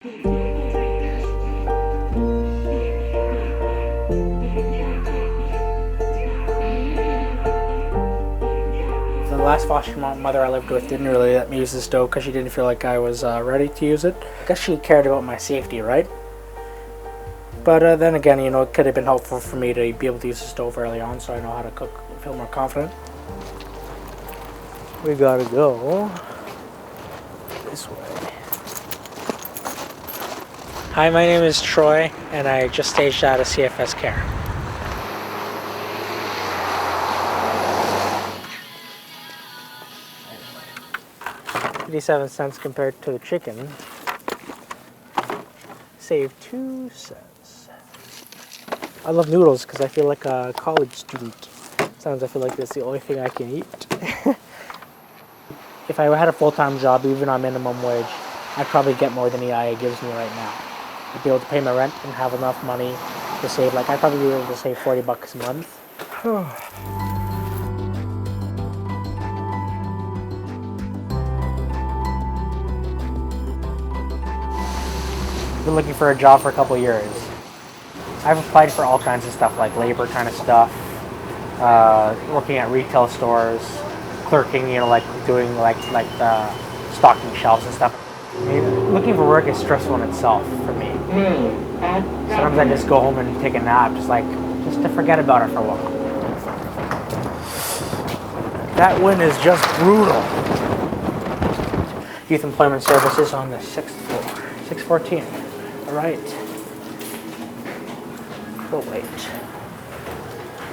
The last foster mother I lived with didn't really let me use the stove because she didn't feel like I was ready to use it. I guess she cared about my safety, right? But then again, you know, it could have been helpful for me to be able to use the stove early on so I know how to cook and feel more confident. We gotta go this way. Hi, my name is Troy, and I just staged out of CFS Care. $0.57 compared to the chicken. Save 2 cents. I love noodles because I feel like a college student. Sometimes I feel like that's the only thing I can eat. If I had a full-time job, even on minimum wage, I'd probably get more than EIA gives me right now. I'd be able to pay my rent and have enough money to save, like I'd probably be able to save $40 a month. Been looking for a job for a couple years. I've applied for all kinds of stuff, like labor kind of stuff, working at retail stores, clerking, you know, like doing like stocking shelves and stuff. I mean, looking for work is stressful in itself for me. Sometimes I just go home and take a nap, just to forget about it for a while. That wind is just brutal. Youth Employment Services on the 6th floor, 614. All right. We'll wait.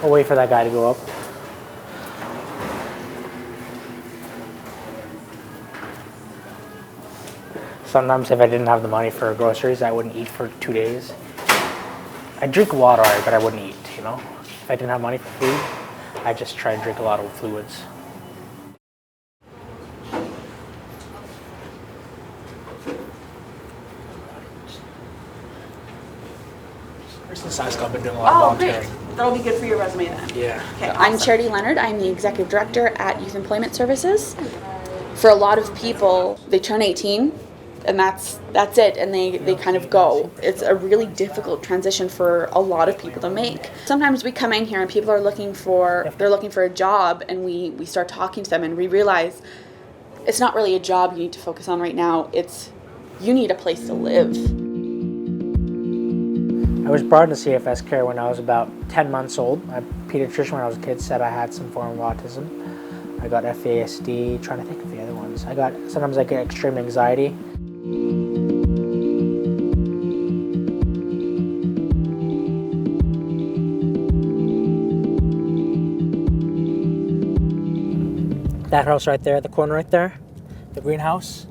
We'll wait for that guy to go up. Sometimes if I didn't have the money for groceries, I wouldn't eat for 2 days. I'd drink water, but I wouldn't eat, you know? If I didn't have money for food, I'd just try and drink a lot of fluids. Since high school, I've been doing a lot of volunteering. Great. That'll be good for your resume then. Yeah. Okay, I'm Charity Leonard. I'm the Executive Director at Youth Employment Services. For a lot of people, they turn 18 and that's it, and they kind of go. It's a really difficult transition for a lot of people to make. Sometimes we come in here and people are looking for a job, and we start talking to them and we realize it's not really a job you need to focus on right now. It's you need a place to live. I was brought into CFS Care when I was about 10 months old. My pediatrician when I was a kid said I had some form of autism. I got FASD, trying to think of the other ones. Sometimes I get extreme anxiety. That house right there, the corner right there, the greenhouse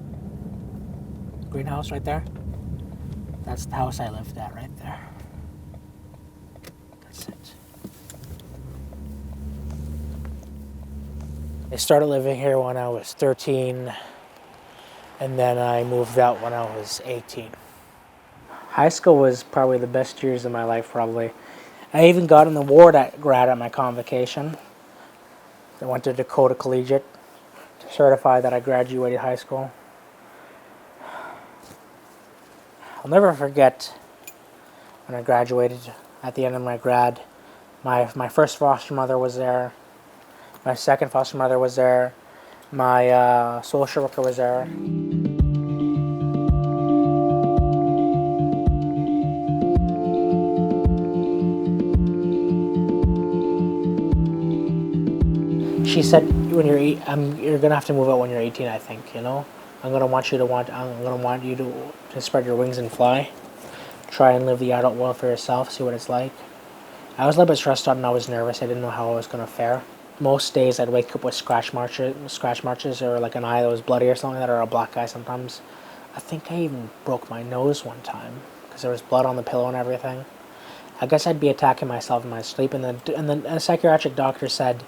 right there, that's the house I lived at right there. That's it. I started living here when I was 13, and then I moved out when I was 18. High school was probably the best years of my life, probably. I even got an award at grad at my convocation. I went to Dakota Collegiate to certify that I graduated high school. I'll never forget when I graduated. At the end of my grad, my first foster mother was there. My second foster mother was there. My social worker was there. She said, "When you're gonna have to move out when you're 18. I think, you know. I'm gonna want you to spread your wings and fly. Try and live the adult world for yourself. See what it's like." I was a little bit stressed out and I was nervous. I didn't know how I was gonna fare. Most days I'd wake up with scratch marches, or like an eye that was bloody or something like that, or a black eye sometimes. I think I even broke my nose one time because there was blood on the pillow and everything. I guess I'd be attacking myself in my sleep, and then a psychiatric doctor said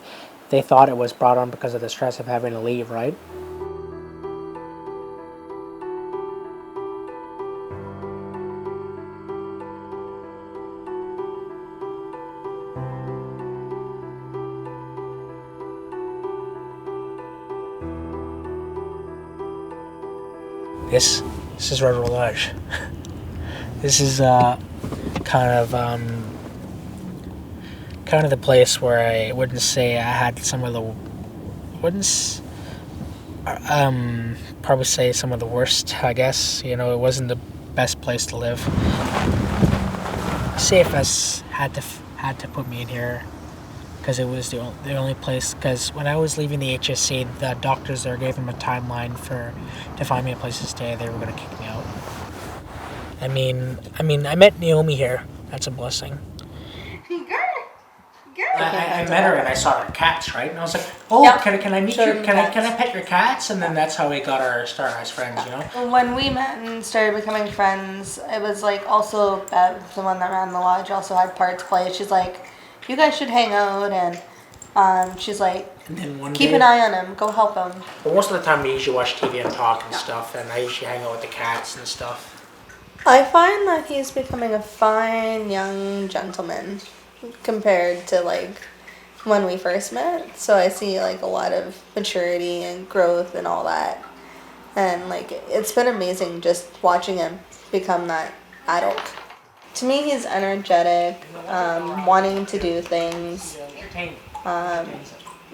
they thought it was brought on because of the stress of having to leave, right? This This is Red Lodge. This is kind of the place where I wouldn't say I had some of the probably say some of the worst, I guess. You know, it wasn't the best place to live. CFS had to put me in here because it was the only place. Because when I was leaving the HSC, the doctors there gave them a timeline to find me a place to stay. They were going to kick me out. I mean, I met Nyomie here. That's a blessing. I met her and I saw her cats, right? And I was like, oh, yeah. Can I meet you? Can I pet your cats? And then that's how we got our start as friends, you know? When we met and started becoming friends, it was like also Bev, the one that ran the lodge, also had part to play. She's like, you guys should hang out, and she's like, keep an eye on him, go help him. But most of the time we usually watch TV and talk and stuff, and I usually hang out with the cats and stuff. I find that he's becoming a fine young gentleman compared to like when we first met. So I see like a lot of maturity and growth and all that, and like it's been amazing just watching him become that adult. To me, he's energetic, wanting to do things,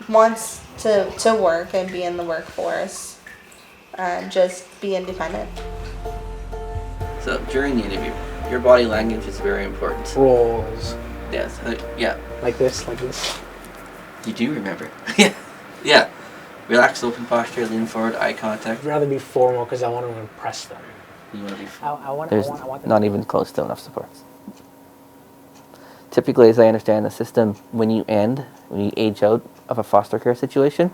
wants to work and be in the workforce, and just be independent. So during the interview, your body language is very important. Rolls. Yes. Yeah. Like this. You do remember. Yeah. Relaxed, open posture, lean forward, eye contact. I'd rather be formal because I want to impress them. You want to be formal. I want There's them not even close to enough supports. Typically, as I understand the system, when you age out of a foster care situation,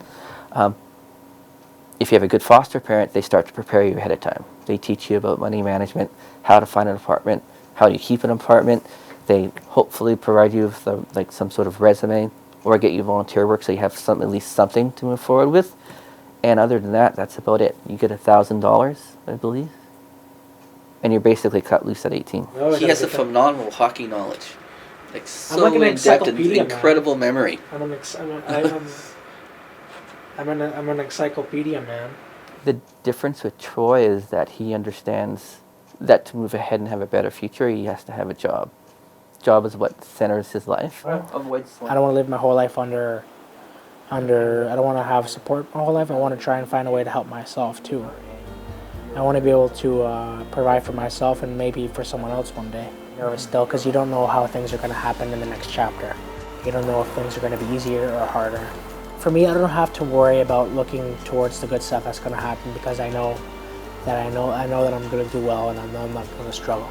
if you have a good foster parent, they start to prepare you ahead of time. They teach you about money management, how to find an apartment, how you keep an apartment. They hopefully provide you with some sort of resume or get you volunteer work so you have at least something to move forward with. And other than that, that's about it. You get $1,000, I believe. And you're basically cut loose at 18. He has a phenomenal hockey knowledge. Like so in-depth and incredible memory. I'm an encyclopedia, man. The difference with Troy is that he understands that to move ahead and have a better future, he has to have a job. Job is what centers his life. I don't want to live my whole life under. I don't want to have support my whole life. I want to try and find a way to help myself too. I want to be able to provide for myself and maybe for someone else one day. Nervous still because you don't know how things are going to happen in the next chapter. You don't know if things are going to be easier or harder. For me, I don't have to worry about looking towards the good stuff that's going to happen because I know that I'm going to do well and I know I'm not going to struggle.